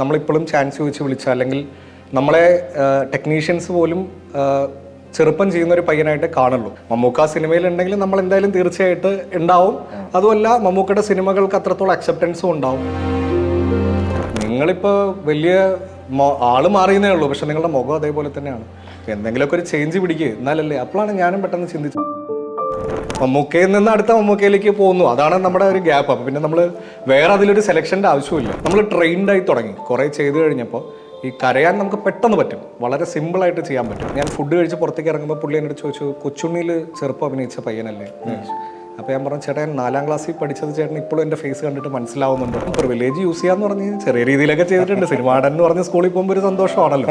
നമ്മളിപ്പോഴും ചാൻസ് ചോദിച്ച് വിളിച്ച അല്ലെങ്കിൽ നമ്മളെ ടെക്നീഷ്യൻസ് പോലും ചെറുപ്പം ചെയ്യുന്ന ഒരു പയ്യനായിട്ട് കാണുള്ളൂ. മമ്മൂക്ക സിനിമയിലുണ്ടെങ്കിൽ നമ്മൾ എന്തായാലും തീർച്ചയായിട്ട് ഉണ്ടാവും. അതുമല്ല മമ്മൂക്കയുടെ സിനിമകൾക്ക് അത്രത്തോളം അക്സെപ്റ്റൻസും ഉണ്ടാവും. നിങ്ങളിപ്പോൾ വലിയ ആള് മാറിയെന്നേ ഉള്ളൂ, പക്ഷെ നിങ്ങളുടെ മുഖം അതേപോലെ തന്നെയാണ്. എന്തെങ്കിലുമൊക്കെ ഒരു ചേഞ്ച് പിടിക്കുക എന്നാലല്ലേ. അപ്പോഴാണ് ഞാനും പെട്ടെന്ന് ചിന്തിച്ചത് മമ്മൂക്കയിൽ നിന്ന് അടുത്ത മമ്മൂക്കയിലേക്ക് പോകുന്നു. അതാണ് നമ്മുടെ ഒരു ഗ്യാപ്പ്. അപ്പം പിന്നെ നമ്മൾ വേറെ അതിലൊരു സെലക്ഷൻ്റെ ആവശ്യമില്ല. നമ്മൾ ട്രെയിൻഡായി തുടങ്ങി. കുറേ ചെയ്ത് കഴിഞ്ഞപ്പോൾ ഈ കരയാൻ നമുക്ക് പെട്ടെന്ന് പറ്റും, വളരെ സിമ്പിളായിട്ട് ചെയ്യാൻ പറ്റും. ഞാൻ ഫുഡ് കഴിച്ച് പുറത്തേക്ക് ഇറങ്ങുമ്പോൾ പുള്ളി എന്നോട് ചോദിച്ചു, കൊച്ചുണ്ണിയിൽ ചെറുപ്പം അഭിനയിച്ച പയ്യനല്ലേ? അപ്പോൾ ഞാൻ പറഞ്ഞു, ചേട്ടാ ഞാൻ 4ാം ക്ലാസ്സിൽ പഠിച്ചത് ചേട്ടൻ ഇപ്പോഴും എൻ്റെ ഫേസ് കണ്ടിട്ട് മനസ്സിലാവുന്നുണ്ട്. പ്രിവിലേജ് യൂസ് ചെയ്യാന്ന് പറഞ്ഞ് ചെറിയ രീതിയിലൊക്കെ ചെയ്തിട്ടുണ്ട്. സിനിമാടൻ എന്ന് പറഞ്ഞ് സ്കൂളിൽ പോകുമ്പോൾ ഒരു സന്തോഷമാണല്ലോ.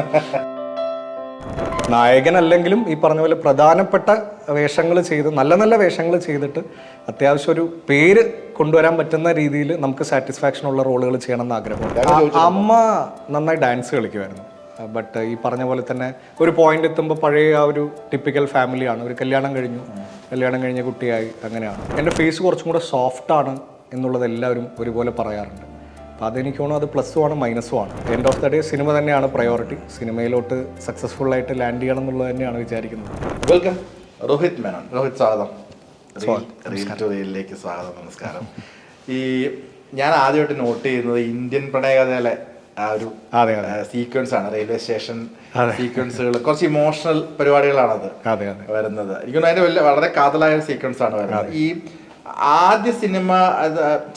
നായകനല്ലെങ്കിലും ഈ പറഞ്ഞ പോലെ പ്രധാനപ്പെട്ട വേഷങ്ങൾ ചെയ്ത് നല്ല നല്ല വേഷങ്ങൾ ചെയ്തിട്ട് അത്യാവശ്യം ഒരു പേര് കൊണ്ടുവരാൻ പറ്റുന്ന രീതിയിൽ നമുക്ക് സാറ്റിസ്ഫാക്ഷൻ ഉള്ള റോളുകൾ ചെയ്യണമെന്ന് ആഗ്രഹമുണ്ട്. അമ്മ നന്നായി ഡാൻസ് കളിക്കുമായിരുന്നു. ബട്ട് ഈ പറഞ്ഞ പോലെ തന്നെ ഒരു പോയിന്റ് എത്തുമ്പോൾ പഴയ ആ ഒരു ടിപ്പിക്കൽ ഫാമിലിയാണ്. ഒരു കല്യാണം കഴിഞ്ഞ കുട്ടിയായി, അങ്ങനെയാണ്. എൻ്റെ ഫേസ് കുറച്ചും കൂടെ സോഫ്റ്റാണ് എന്നുള്ളത് എല്ലാവരും ഒരുപോലെ പറയാറുണ്ട്. അപ്പോൾ അതെനിക്ക് തോന്നുന്നു അത് +ഉം ആണ് -ഉം ആണ്. End of the day cinema തന്നെയാണ് പ്രയോറിറ്റി. സിനിമയിലോട്ട് സക്സസ്ഫുള്ളായിട്ട് ലാൻഡ് ചെയ്യണം എന്നുള്ളത് തന്നെയാണ് വിചാരിക്കുന്നത്. വെൽക്കം രോഹിത് മേനോൻ. രോഹിത്, സ്വാഗതം. റീലിലേക്ക് സ്വാഗതം. നമസ്കാരം. ഈ ഞാൻ ആദ്യമായിട്ട് നോട്ട് ചെയ്യുന്നത് ഇന്ത്യൻ പ്രണയകഥയിലെ ആ ഒരു സീക്വൻസ് ആണ്. റെയിൽവേ സ്റ്റേഷൻ സീക്വൻസുകൾ, കുറച്ച് ഇമോഷണൽ പരിപാടികളാണത് വരുന്നത്. എനിക്കൊന്നും അതിന്റെ വളരെ കാതലായ ഒരു സീക്വൻസ് ആണ് വരുന്നത്. ഈ ആദ്യ സിനിമ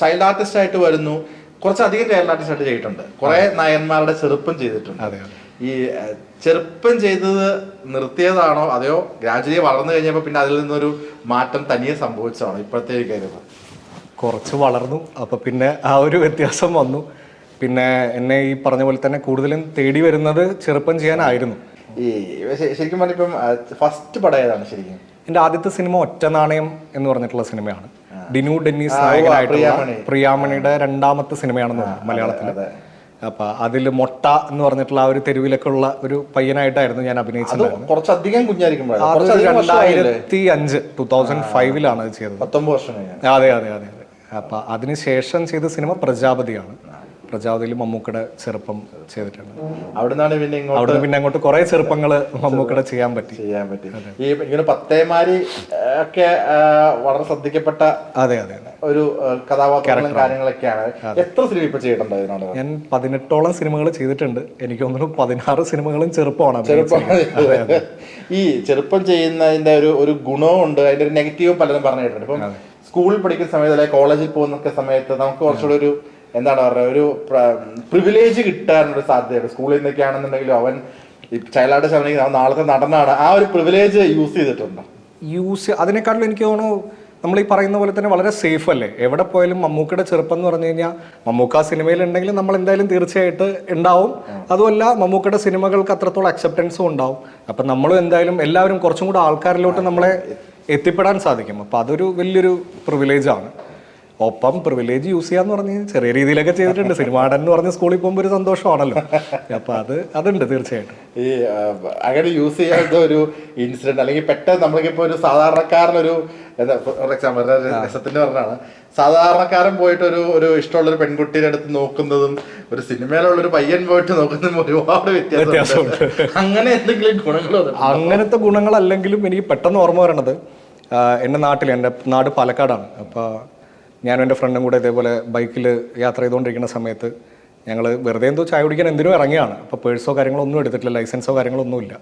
ചൈൽഡ് ആർട്ടിസ്റ്റ് ആയിട്ട് വരുന്നു, കുറച്ചധികം ചൈൽഡ് ആർട്ടിസ്റ്റ് ആയിട്ട് ചെയ്തിട്ടുണ്ട്. കുറെ നായന്മാരുടെ ചെറുപ്പം ചെയ്തിട്ടുണ്ട്. ഈ ചെറുപ്പം ചെയ്തത് നിർത്തിയതാണോ അതെയോ ഗ്രാജുവലി വളർന്നു കഴിഞ്ഞപ്പോൾ പിന്നെ അതിൽ നിന്നൊരു മാറ്റം തനിയെ സംഭവിച്ചതാണോ? ഇപ്പോഴത്തെ കാര്യം കുറച്ച് വളർന്നു, അപ്പൊ പിന്നെ ആ ഒരു വ്യത്യാസം വന്നു. പിന്നെ എന്നെ ഈ പറഞ്ഞ പോലെ തന്നെ കൂടുതലും തേടി വരുന്നത് ചെറുപ്പം ചെയ്യാനായിരുന്നു. ഈ ശരിക്കും പറഞ്ഞിപ്പം ഫസ്റ്റ് പടം ഏതാണ് ശരിക്കും? എൻ്റെ ആദ്യത്തെ സിനിമ ഒറ്റ നാണയം എന്ന് പറഞ്ഞിട്ടുള്ള സിനിമയാണ്. ഡിനു ഡെന്നീസ് നായകനായിട്ടുള്ള പ്രിയാമണിയുടെ 2ാമത്തെ സിനിമയാണെന്ന് തോന്നുന്നു മലയാളത്തിൽ. അപ്പൊ അതിൽ മൊട്ട എന്ന് പറഞ്ഞിട്ടുള്ള ആ ഒരു തെരുവിലൊക്കെ ഉള്ള ഒരു പയ്യനായിട്ടായിരുന്നു ഞാൻ അഭിനയിച്ചിട്ടുണ്ടായിരുന്നത്. കുറച്ചധികം കുഞ്ഞായിരിക്കും. 2005 അത് ചെയ്തത്. 19 വർഷം. അതെ. അപ്പൊ അതിനുശേഷം ചെയ്ത സിനിമ പ്രജാപതിയാണ്. പ്രജാപതിയിൽ മമ്മൂക്കയുടെ ചെറുപ്പം ചെയ്തിട്ടുണ്ട്. അവിടുന്ന് പിന്നെ അങ്ങോട്ട് കുറെ ചെറുപ്പങ്ങള് മമ്മൂക്കയുടെ ചെയ്യാൻ പറ്റി. ഈ ഇങ്ങനെ പത്തേമാരി ഒക്കെ വളരെ ശ്രദ്ധിക്കപ്പെട്ട ഒരു കഥാപാത്രങ്ങളും കാര്യങ്ങളൊക്കെയാണ്. എത്ര സിനിമ ഇപ്പൊ ചെയ്തിട്ടുണ്ട് അതിനോട്? ഞാൻ 18ഓളം സിനിമകൾ ചെയ്തിട്ടുണ്ട്. എനിക്ക് തോന്നുന്നു 16 സിനിമകളും ചെറുപ്പമാണ്. ഈ ചെറുപ്പം ചെയ്യുന്നതിന്റെ ഒരു ഗുണവും ഉണ്ട്, അതിന്റെ ഒരു നെഗറ്റീവും പലരും പറഞ്ഞു കേട്ടിട്ടുണ്ട്. ഇപ്പം സ്കൂളിൽ പഠിക്കുന്ന സമയത്ത് അല്ലെങ്കിൽ കോളേജിൽ പോകുന്ന സമയത്ത് നമുക്ക് കുറച്ചുകൂടെ ഒരു എന്താണ് പറയുക, ഒരു പ്രിവിലേജ് കിട്ടാനൊരു സാധ്യതയുണ്ട്. സ്കൂളിൽ നിന്നൊക്കെയാണെന്നുണ്ടെങ്കിലും അവൻ ചൈൽഡ് ആർട്ടിസ്റ്റ് ആണെങ്കിൽ അവൻ നാളത്തെ നടനാണ്, ആ ഒരു പ്രിവിലേജ് യൂസ് ചെയ്തിട്ടുണ്ടോ? അതിനെക്കാട്ടിലും എനിക്ക് തോന്നുന്നു നമ്മൾ ഈ പറയുന്ന പോലെ തന്നെ വളരെ സേഫ് അല്ലേ. എവിടെ പോയാലും മമ്മൂക്കയുടെ ചെറുപ്പം എന്ന് പറഞ്ഞു കഴിഞ്ഞാൽ മമ്മൂക്ക സിനിമയിലുണ്ടെങ്കിൽ നമ്മൾ എന്തായാലും തീർച്ചയായിട്ട് ഉണ്ടാവും. അതുമല്ല മമ്മൂക്കയുടെ സിനിമകൾക്ക് അത്രത്തോളം അക്സെപ്റ്റൻസും ഉണ്ടാവും. അപ്പം നമ്മളും എന്തായാലും എല്ലാവരും കുറച്ചും കൂടെ ആൾക്കാരിലോട്ട് നമ്മളെ എത്തിപ്പെടാൻ സാധിക്കും. അപ്പം അതൊരു വലിയൊരു പ്രിവിലേജാണ്. ഒപ്പം പ്രിവിലേജ് യൂസ് ചെയ്യാന്ന് പറഞ്ഞ് ചെറിയ രീതിയിലൊക്കെ ചെയ്തിട്ടുണ്ട്. സിനിമാടൻ എന്ന് പറഞ്ഞ് സ്കൂളിൽ പോകുമ്പോൾ ഒരു സന്തോഷമാണല്ലോ. അപ്പൊ അതുണ്ട് തീർച്ചയായിട്ടും. ഈ അങ്ങനെ യൂസ് ചെയ്യാത്ത ഒരു ഇൻസിഡന്റ് അല്ലെങ്കിൽ പെട്ടെന്ന് നമ്മൾക്കിപ്പോ ഒരു സാധാരണക്കാരനൊരു ഫോർ എക്സാമ്പിൾ രസത്തിന്റെ പറഞ്ഞാണ്, സാധാരണക്കാരൻ പോയിട്ട് ഒരു ഇഷ്ടമുള്ളൊരു പെൺകുട്ടിയുടെ അടുത്ത് നോക്കുന്നതും ഒരു സിനിമയിലുള്ളൊരു പയ്യൻ പോയിട്ട് നോക്കുന്നതും ഒരുപാട് വ്യത്യാസമുണ്ട്. അങ്ങനെ എന്തെങ്കിലും ഗുണങ്ങളോ? അങ്ങനത്തെ ഗുണങ്ങളല്ലെങ്കിലും എനിക്ക് പെട്ടെന്ന് ഓർമ്മ വരണത് എൻ്റെ നാട് പാലക്കാടാണ്. അപ്പോൾ ഞാനും എൻ്റെ ഫ്രണ്ടും കൂടെ ഇതേപോലെ ബൈക്കിൽ യാത്ര ചെയ്തുകൊണ്ടിരിക്കുന്ന സമയത്ത് ഞങ്ങൾ വെറുതെ എന്തോ ചായ കുടിക്കാൻ എന്തിനും ഇറങ്ങിയാണ്. അപ്പോൾ പേഴ്സോ കാര്യങ്ങളോ ഒന്നും എടുത്തിട്ടില്ല, ലൈസൻസോ കാര്യങ്ങളൊന്നുമില്ല.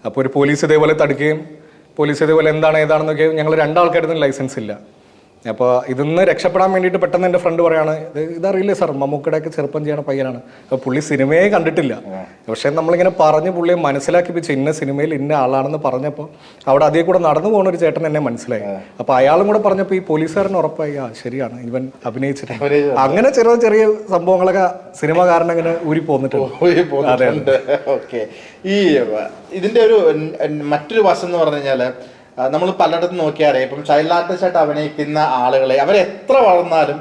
അപ്പോൾ ഒരു പോലീസ് ഇതേപോലെ തടുക്കുകയും പോലീസ് ഇതേപോലെ ഏതാണെന്നൊക്കെ ഞങ്ങൾ 2 ആൾക്കാരുടെയും ലൈസൻസ് ഇല്ല. അപ്പോൾ ഇതിന്ന് രക്ഷപ്പെടാൻ വേണ്ടിയിട്ട് പെട്ടെന്ന് എൻ്റെ ഫ്രണ്ട് പറയാണ്, ഇതറിയില്ലേ സാർ, മമ്മൂക്കയുടെയൊക്കെ ചെറുപ്പം ചെയ്യണ പയ്യനാണ്. അപ്പോൾ പുള്ളി സിനിമയെ കണ്ടിട്ടില്ല. പക്ഷേ നമ്മളിങ്ങനെ പറഞ്ഞ് പുള്ളിയെ മനസ്സിലാക്കിപ്പിച്ച് ഇന്ന സിനിമയിൽ ഇന്ന ആളാണെന്ന് പറഞ്ഞപ്പോൾ അവിടെ അതേ കൂടെ നടന്നു പോകുന്ന ഒരു ചേട്ടൻ എന്നെ മനസ്സിലായി. അപ്പോൾ അയാളും കൂടെ പറഞ്ഞപ്പോൾ ഈ പോലീസുകാരന് ഉറപ്പായി, ശരിയാണ് ഇവൻ അഭിനയിച്ചിട്ടുണ്ട്. അങ്ങനെ ചെറിയ സംഭവങ്ങളൊക്കെ സിനിമ കാരണം ഇങ്ങനെ ഊരി പോന്നിട്ടുണ്ട്. ഈ ഇതിന്റെ ഒരു മറ്റൊരു വശം എന്ന് പറഞ്ഞു കഴിഞ്ഞാല് നമ്മൾ പലയിടത്തും നോക്കിയാലേ ഇപ്പം ചൈൽഡ് ആർട്ടിസ്റ്റ് ആയിട്ട് അഭിനയിക്കുന്ന ആളുകളെ അവരെത്ര വളർന്നാലും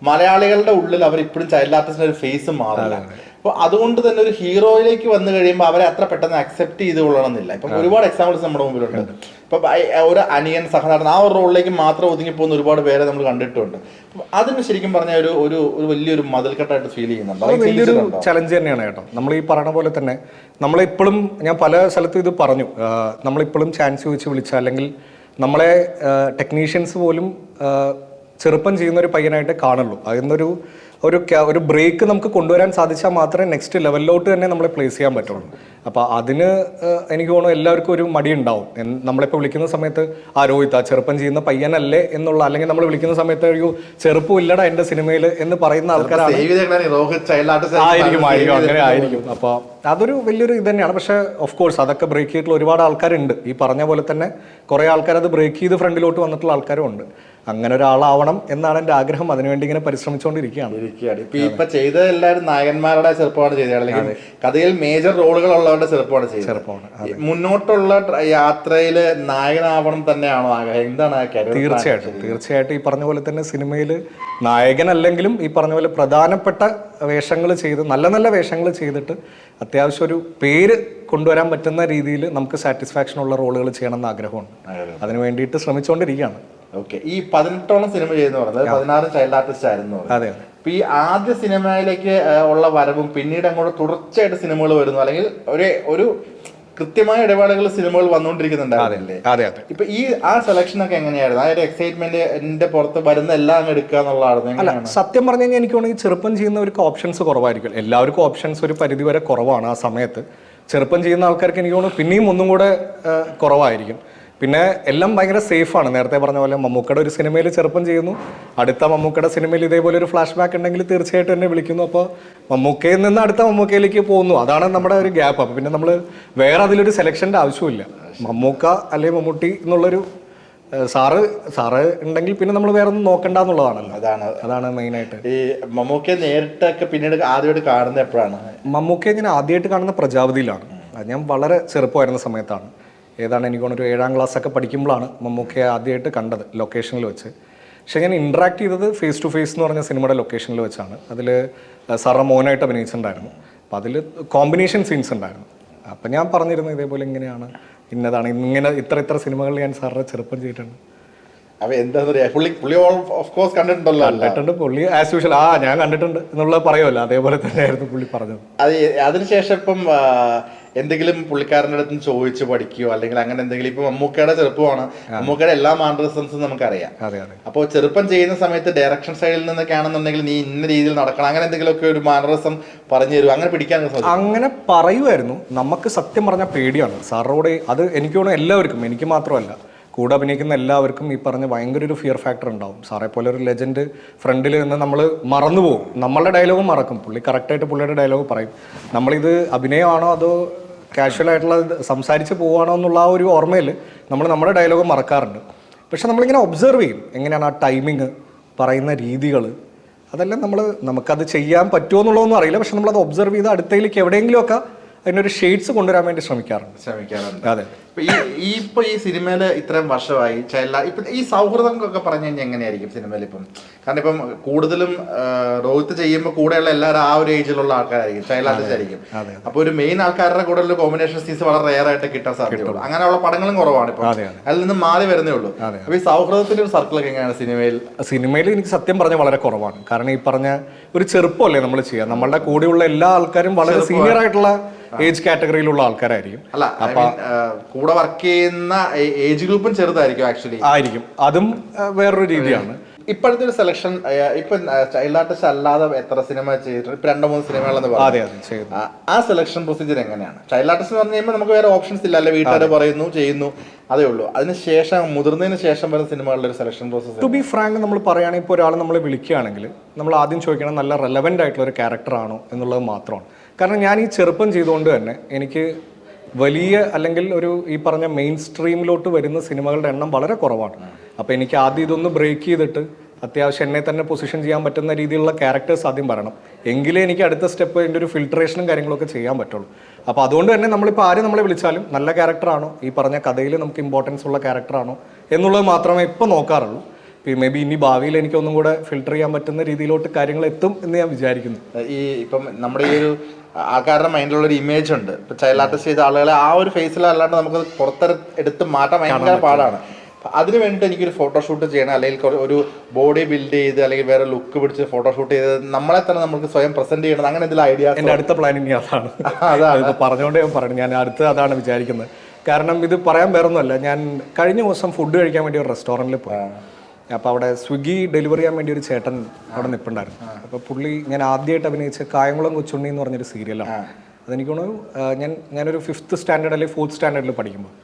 മലയാളികളുടെ ഉള്ളിൽ അവർ ഇപ്പോഴും ചൈൽഡ് ആർട്ടിസ്റ്റിന്റെ ഒരു ഫേസ് മാറില്ല. അപ്പോൾ അതുകൊണ്ട് തന്നെ ഒരു ഹീറോയിലേക്ക് വന്നു കഴിയുമ്പോൾ അവരെ അത്ര പെട്ടെന്ന് അക്സെപ്റ്റ് ചെയ്ത് കൊള്ളണമെന്നില്ല. ഇപ്പം ഒരുപാട് എക്സാമ്പിൾസ് നമ്മുടെ മുമ്പിലുണ്ട്. ഇപ്പം ഒരു അനിയൻ സഹനടൻ ആ ഒരു റോളിലേക്ക് മാത്രം ഒതുങ്ങിപ്പോകുന്ന ഒരുപാട് പേരെ നമ്മൾ കണ്ടിട്ടുണ്ട്. അതിന് ശരിക്കും പറഞ്ഞാൽ ഒരു വലിയൊരു മതിൽക്കെട്ടായിട്ട് ഫീൽ ചെയ്യുന്നുണ്ട്. വലിയൊരു ചലഞ്ച് തന്നെയാണ് കേട്ടോ. നമ്മൾ ഈ പറയുന്ന പോലെ തന്നെ നമ്മളിപ്പോഴും, ഞാൻ പല സ്ഥലത്തും ഇത് പറഞ്ഞു, നമ്മളിപ്പോഴും ചാൻസ് ചോദിച്ച് വിളിച്ചാൽ, അല്ലെങ്കിൽ നമ്മളെ ടെക്നീഷ്യൻസ് പോലും ചെറുപ്പം ചെയ്യുന്ന ഒരു പയ്യനായിട്ട് കാണുള്ളൂ. അതിന്നൊരു ഒരു ബ്രേക്ക് നമുക്ക് കൊണ്ടുവരാൻ സാധിച്ചാൽ മാത്രമേ നെക്സ്റ്റ് ലെവലിലോട്ട് തന്നെ നമ്മളെ പ്ലേസ് ചെയ്യാൻ പറ്റുള്ളൂ. അപ്പോൾ അതിന് എനിക്ക് തോന്നുന്നു എല്ലാവർക്കും ഒരു മടി ഉണ്ടാവും. നമ്മളിപ്പോൾ വിളിക്കുന്ന സമയത്ത് ആ രോഹിത് ആ ചെറുപ്പം ചെയ്യുന്ന പയ്യനല്ലേ എന്നുള്ള, അല്ലെങ്കിൽ നമ്മൾ വിളിക്കുന്ന സമയത്ത് ഒരു ചെറുപ്പം ഇല്ലടാ എൻ്റെ സിനിമയിൽ എന്ന് പറയുന്ന ആൾക്കാരാണ് ആയിരിക്കും അങ്ങനെ ആയിരിക്കും. അപ്പോൾ അതൊരു വലിയൊരു ഇത് തന്നെയാണ്. പക്ഷേ ഓഫ് കോഴ്സ് അതൊക്കെ ബ്രേക്ക് ചെയ്തിട്ടുള്ള ഒരുപാട് ആൾക്കാരുണ്ട്. ഈ പറഞ്ഞ പോലെ തന്നെ കുറേ ആൾക്കാർ അത് ബ്രേക്ക് ചെയ്ത് ഫ്രണ്ടിലോട്ട് വന്നിട്ടുള്ള ആൾക്കാരും ഉണ്ട്. അങ്ങനെ ഒരാളാവണം എന്നാണ് എൻ്റെ ആഗ്രഹം. അതിനുവേണ്ടി ഇങ്ങനെ പരിശ്രമിച്ചുകൊണ്ടിരിക്കുകയാണ്. ഇപ്പൊ ചെയ്ത എല്ലാവരും നായകന്മാരുടെ ചെറുപ്പമാണ് ചെയ്തത്, അല്ലെങ്കിൽ കഥയിൽ മേജർ റോളുകൾ ഉള്ളവരുടെ ചെറുപ്പമാണ് ചെയ്തത്. മുന്നോട്ടുള്ള യാത്രയിൽ നായകനാവണം തന്നെയാണോ ആഗ്രഹം? എന്താണ്? തീർച്ചയായിട്ടും ഈ പറഞ്ഞ പോലെ തന്നെ സിനിമയിൽ നായകനല്ലെങ്കിലും ഈ പറഞ്ഞ പോലെ പ്രധാനപ്പെട്ട വേഷങ്ങൾ ചെയ്ത് നല്ല നല്ല വേഷങ്ങൾ ചെയ്തിട്ട് അത്യാവശ്യം ഒരു പേര് കൊണ്ടുവരാൻ പറ്റുന്ന രീതിയിൽ നമുക്ക് സാറ്റിസ്ഫാക്ഷൻ ഉള്ള റോളുകൾ ചെയ്യണമെന്ന് ആഗ്രഹമുണ്ട്. അതിന് വേണ്ടിയിട്ട് ശ്രമിച്ചുകൊണ്ടിരിക്കുകയാണ്. ഓക്കെ. ഈ 18ഓളം സിനിമ ചെയ്യുന്ന പറഞ്ഞത് 16 ചൈൽഡ് ആർട്ടിസ്റ്റ് ആയിരുന്നു. അതെ. അപ്പൊ ഈ ആദ്യ സിനിമയിലേക്ക് ഉള്ള വരവും പിന്നീട് അങ്ങോട്ട് തുടർച്ചയായിട്ട് സിനിമകൾ വരുന്നു, അല്ലെങ്കിൽ ഒരു കൃത്യമായ ഇടപാടുകൾ സിനിമകൾ വന്നുകൊണ്ടിരിക്കുന്നുണ്ടായിരുന്നില്ലേ? ഇപ്പൊ ഈ ആ സെലക്ഷൻ ഒക്കെ എങ്ങനെയായിരുന്നു? ആ ഒരു എക്സൈറ്റ്മെന്റ് പുറത്ത് വരുന്ന എല്ലാം അങ്ങ് എടുക്കുക എന്നുള്ളതാണ്. അല്ല, സത്യം പറഞ്ഞു കഴിഞ്ഞാൽ എനിക്ക് തോന്നുന്നു ഈ ചെറുപ്പം ചെയ്യുന്നവർക്ക് ഓപ്ഷൻസ് കുറവായിരിക്കും. എല്ലാവർക്കും ഓപ്ഷൻസ് ഒരു പരിധി വരെ കുറവാണ്. ആ സമയത്ത് ചെറുപ്പം ചെയ്യുന്ന ആൾക്കാർക്ക് എനിക്ക് തോന്നുന്നു പിന്നെയും ഒന്നും കൂടെ കുറവായിരിക്കും. പിന്നെ എല്ലാം ഭയങ്കര സേഫാണ്. നേരത്തെ പറഞ്ഞ പോലെ മമ്മൂക്കയുടെ ഒരു സിനിമയിൽ ചെറുപ്പം ചെയ്യുന്നു, അടുത്ത മമ്മൂക്കയുടെ സിനിമയിൽ ഇതേപോലെ ഒരു ഫ്ലാഷ് ബാക്ക് ഉണ്ടെങ്കിൽ തീർച്ചയായിട്ടും എന്നെ വിളിക്കുന്നു. അപ്പോൾ മമ്മൂക്കയിൽ നിന്ന് അടുത്ത മമ്മൂക്കയിലേക്ക് പോകുന്നു. അതാണ് നമ്മുടെ ഒരു ഗ്യാപ്പ്. അപ്പോൾ പിന്നെ നമ്മൾ വേറെ അതിലൊരു സെലക്ഷൻ്റെ ആവശ്യമില്ല. മമ്മൂക്ക അല്ലെങ്കിൽ മമ്മൂട്ടി എന്നുള്ളൊരു സാറ് ഉണ്ടെങ്കിൽ പിന്നെ നമ്മൾ വേറെ ഒന്നും നോക്കണ്ട എന്നുള്ളതാണല്ലോ. അതാണ് മെയിനായിട്ട്. ഈ മമ്മൂക്കയെ നേരിട്ടൊക്കെ പിന്നീട് ആദ്യമായിട്ട് കാണുന്നത് എപ്പോഴാണ്? മമ്മൂക്കയെ ഞാൻ ആദ്യമായിട്ട് കാണുന്ന പ്രജാപതിയിലാണ്. ഞാൻ വളരെ ചെറുപ്പമായിരുന്ന സമയത്താണ്. ഏതാണ് എനിക്ക് തോന്നുന്നു ഒരു 7ാം ക്ലാസ്സൊക്കെ പഠിക്കുമ്പോഴാണ് മമ്മൂക്കയെ ആദ്യമായിട്ട് കണ്ടത് ലൊക്കേഷനിൽ വെച്ച്. പക്ഷേ ഞാൻ ഇൻട്രാക്ട് ചെയ്തത് ഫേസ് ടു ഫേസ് എന്ന് പറഞ്ഞ സിനിമയുടെ ലൊക്കേഷനിൽ വെച്ചാണ്. അതിൽ സാറ മോനായിട്ട് അഭിനയിച്ചിട്ടുണ്ടായിരുന്നു. അപ്പോൾ അതിൽ കോമ്പിനേഷൻ സീൻസ് ഉണ്ടായിരുന്നു. അപ്പം ഞാൻ പറഞ്ഞിരുന്നു ഇതേപോലെ ഇങ്ങനെയാണ്, ഇന്നതാണ്, ഇങ്ങനെ ഇത്ര സിനിമകളിൽ ഞാൻ സാറിനെ ചെറുപ്പം ചെയ്തിട്ടുണ്ട്. അപ്പൊ എന്താ പറയാ, പുള്ളി ഓഫ് കോഴ്സ് കണ്ടിട്ടുണ്ടല്ലോ. കണ്ടിട്ടുണ്ട് പുള്ളി ആസ് യൂഷ്വൽ ഞാൻ കണ്ടിട്ടുണ്ട് എന്നുള്ളത് പറയുമല്ലോ, അതേപോലെ തന്നെയായിരുന്നു പുള്ളി പറഞ്ഞത്. അതിനുശേഷം ഇപ്പം എന്തെങ്കിലും പുള്ളിക്കാരൻ്റെ അടുത്ത് ചോദിച്ച് പഠിക്കുകയോ അല്ലെങ്കിൽ അങ്ങനെ എന്തെങ്കിലും? ഇപ്പൊ മമ്മൂക്കയുടെ ചെറുപ്പമാണ്, മമ്മൂക്കയുടെ എല്ലാ മാനറിസംസും നമുക്കറിയാം. അപ്പോൾ ചെറുപ്പം ചെയ്യുന്ന സമയത്ത് ഡയറക്ഷൻ സൈഡിൽ നിന്നൊക്കെ ആണെന്നുണ്ടെങ്കിൽ നീ ഇന്ന രീതിയിൽ നടക്കണം, അങ്ങനെ എന്തെങ്കിലുമൊക്കെ ഒരു മാനറിസം പറഞ്ഞു തരും, അങ്ങനെ പിടിക്കാൻ അങ്ങനെ പറയുമായിരുന്നു. നമുക്ക് സത്യം പറഞ്ഞാൽ പേടിയാണ് സാറിനോട്. അത് എനിക്ക് തോന്നുന്നു എല്ലാവർക്കും, എനിക്ക് മാത്രമല്ല, കൂടെ അഭിനയിക്കുന്ന എല്ലാവർക്കും ഈ പറഞ്ഞ ഭയങ്കര ഒരു ഫിയർ ഫാക്ടർ ഉണ്ടാവും. സാറേ പോലെ ഒരു ലെജൻഡ് ഫ്രണ്ടിൽ നിന്ന് നമ്മൾ മറന്നു പോകും, നമ്മളുടെ ഡയലോഗും മറക്കും. പുള്ളി കറക്റ്റായിട്ട് പുള്ളിയുടെ ഡയലോഗ് പറയും. നമ്മളിത് അഭിനയമാണോ അതോ കാഷ്വൽ ആയിട്ടുള്ള സംസാരിച്ച് പോവുകയാണോ എന്നുള്ള ആ ഒരു ഓർമ്മയിൽ നമ്മൾ നമ്മുടെ ഡയലോഗ് മറക്കാറുണ്ട്. പക്ഷെ നമ്മളിങ്ങനെ ഒബ്സർവ് ചെയ്യും എങ്ങനെയാണ് ആ ടൈമിങ്, പറയുന്ന രീതികൾ, അതെല്ലാം നമുക്കത് ചെയ്യാൻ പറ്റുമോ എന്നുള്ളതൊന്നും അറിയില്ല. പക്ഷെ നമ്മളത് ഒബ്സർവ് ചെയ്ത് അടുത്തയിലേക്ക് എവിടെയെങ്കിലുമൊക്കെ അതിനൊരു ഷെയ്ഡ്സ് കൊണ്ടുവരാൻ വേണ്ടി ശ്രമിക്കാറുണ്ട്. അതെ. ഇപ്പൊ ഈ സിനിമയിൽ ഇത്രയും വർഷമായി ഇപ്പൊ ഈ സൗഹൃദങ്ങളൊക്കെ പറഞ്ഞു കഴിഞ്ഞാൽ എങ്ങനെയായിരിക്കും സിനിമയിൽ ഇപ്പം? കാരണം ഇപ്പം കൂടുതലും രോഹിത് ചെയ്യുമ്പോൾ കൂടെയുള്ള എല്ലാവരും ആ ഒരു ഏജിലുള്ള ആൾക്കാരായിരിക്കും, ചൈൽഡ് ആർട്ടിസ്റ്റ് ആയിരിക്കും. അപ്പൊ ഒരു മെയിൻ ആൾക്കാരുടെ കൂടെ ഉള്ള കോമ്പിനേഷൻ സീൻസ് വളരെ റെയർ ആയിട്ട് കിട്ടാൻ സാധ്യതയുള്ളൂ. അങ്ങനെയുള്ള പടങ്ങളും കുറവാണ് ഇപ്പൊ, അതിൽ നിന്ന് മാറി വരുന്നേ ഉള്ളൂ. അപ്പൊ ഈ സൗഹൃദത്തിന്റെ ഒരു സർക്കിളൊക്കെ എങ്ങനെയാണ് സിനിമയിൽ? എനിക്ക് സത്യം പറഞ്ഞാൽ വളരെ കുറവാണ്. കാരണം ഈ പറഞ്ഞ ഒരു ചെറുപ്പമല്ലേ നമ്മൾ ചെയ്യാം. നമ്മളുടെ കൂടെയുള്ള എല്ലാ ആൾക്കാരും വളരെ സീനിയർ ആയിട്ടുള്ള ഏജ് കാറ്റഗറിയിലുള്ള ആൾക്കാരായിരിക്കും. കൂടെ വർക്ക് ചെയ്യുന്ന ഏജ് ഗ്രൂപ്പും ചെറുതായിരിക്കും ആക്ച്വലി. ആയിരിക്കും, അതും വേറൊരു രീതിയാണ്. ഇപ്പോഴത്തെ ഒരു സെലക്ഷൻ ഇപ്പൊ ചൈൽഡ് ആർട്ടിസ്റ്റ് അല്ലാതെ എത്ര സിനിമ ചെയ്തിട്ടുണ്ട്? ഇപ്പൊ 2-3 സിനിമകളെന്ന് പറഞ്ഞു. ആ സെലക്ഷൻ പ്രൊസീജിയർ എങ്ങനെയാണ്? ചൈൽഡ് ആർട്ടിസ്റ്റ് എന്ന് പറഞ്ഞു കഴിയുമ്പോൾ നമുക്ക് വേറെ ഓപ്ഷൻസ് ഇല്ല, അല്ലെ വീട്ടുകാർ പറയുന്നു ചെയ്യുന്നു, അതേ ഉള്ളൂ. അതിനുശേഷം മുതിർന്നതിന് ശേഷം വരുന്ന സിനിമകളുടെ ഒരു selection process? To be frank, നമ്മൾ പറയുകയാണെങ്കിൽ ഇപ്പോൾ ഒരാൾ നമ്മളെ വിളിക്കുകയാണെങ്കിൽ നമ്മൾ ആദ്യം ചോദിക്കണം നല്ല റെലവൻ്റ് ആയിട്ടുള്ള ഒരു ക്യാരക്ടറാണോ എന്നുള്ളത് മാത്രമാണ്. കാരണം ഞാൻ ഈ ചെറുപ്പം ചെയ്തുകൊണ്ട് തന്നെ എനിക്ക് വലിയ അല്ലെങ്കിൽ ഒരു ഈ പറഞ്ഞ മെയിൻ സ്ട്രീമിലോട്ട് വരുന്ന സിനിമകളുടെ എണ്ണം വളരെ കുറവാണ്. അപ്പോൾ എനിക്ക് ആദ്യം ഇതൊന്ന് ബ്രേക്ക് ചെയ്തിട്ട് അത്യാവശ്യം എന്നെ തന്നെ പൊസിഷൻ ചെയ്യാൻ പറ്റുന്ന രീതിയിലുള്ള ക്യാരക്ടേഴ്സ് ആദ്യം വരണം, എങ്കിലേ എനിക്ക് അടുത്ത സ്റ്റെപ്പ് അതിൻ്റെ ഒരു ഫിൽട്രേഷനും കാര്യങ്ങളൊക്കെ ചെയ്യാൻ പറ്റുള്ളൂ. അപ്പോൾ അതുകൊണ്ട് തന്നെ നമ്മളിപ്പോൾ ആരും നമ്മളെ വിളിച്ചാലും നല്ല ക്യാരക്ടറാണോ, ഈ പറഞ്ഞ കഥയിൽ നമുക്ക് ഇമ്പോർട്ടൻസ് ഉള്ള ക്യാരക്ടറാണോ എന്നുള്ളത് മാത്രമേ ഇപ്പോൾ നോക്കാറുള്ളൂ. മേ ബി ഇനി ഭാവിയിൽ എനിക്ക് ഒന്നും കൂടെ ഫിൽട്ടർ ചെയ്യാൻ പറ്റുന്ന രീതിയിലോട്ട് കാര്യങ്ങൾ എത്തും എന്ന് ഞാൻ വിചാരിക്കുന്നു. ഈ ഇപ്പം നമ്മുടെ ഈ ഒരു ആൾക്കാരുടെ മൈൻഡിലുള്ള ഒരു ഇമേജ് ഉണ്ട്, ഇപ്പൊ ചൈൽഡ് ആർട്ടിസ്റ്റ് ചെയ്ത ആളുകളെ ആ ഒരു ഫേസിലല്ലാണ്ട് നമുക്ക് പുറത്തെടുത്ത് മാറ്റാൻ ഭയങ്കര പാടാണ്. അതിന് വേണ്ടിയിട്ട് എനിക്കൊരു ഫോട്ടോഷൂട്ട് ചെയ്യണം, അല്ലെങ്കിൽ ഒരു ബോഡി ബിൽഡ് ചെയ്ത് അല്ലെങ്കിൽ വേറെ ലുക്ക് പിടിച്ച് ഫോട്ടോഷൂട്ട് ചെയ്ത് നമ്മളെ തന്നെ നമുക്ക് സ്വയം പ്രസന്റ് ചെയ്യണം, അങ്ങനെ എന്തെങ്കിലും ഐഡിയാസ്? എൻ്റെ അടുത്ത പ്ലാനിങ് അതാണ്. അതാണ് പറഞ്ഞുകൊണ്ടേ ഞാൻ പറഞ്ഞു, ഞാൻ അടുത്ത് അതാണ് വിചാരിക്കുന്നത്. കാരണം ഇത് പറയാൻ വേറൊന്നുമല്ല, ഞാൻ കഴിഞ്ഞ ദിവസം ഫുഡ് കഴിക്കാൻ വേണ്ടി ഒരു റെസ്റ്റോറൻറ്റിൽ പോയി. അപ്പോൾ അവിടെ സ്വിഗ്ഗി ഡെലിവറി ചെയ്യാൻ വേണ്ടി ഒരു ചേട്ടൻ അവിടെ നിൽപ്പുണ്ടായിരുന്നു. അപ്പോൾ പുള്ളി ഞാൻ ആദ്യമായിട്ട് അഭിനയിച്ച കായംകുളം കൊച്ചുണ്ണി എന്ന് പറഞ്ഞൊരു സീരിയലാണ്. അതെനിക്ക് തോന്നുന്നു ഞാനൊരു 5th സ്റ്റാൻഡേർഡ് അല്ലെങ്കിൽ 4th സ്റ്റാൻഡേർഡിൽ പഠിക്കുമ്പോൾ.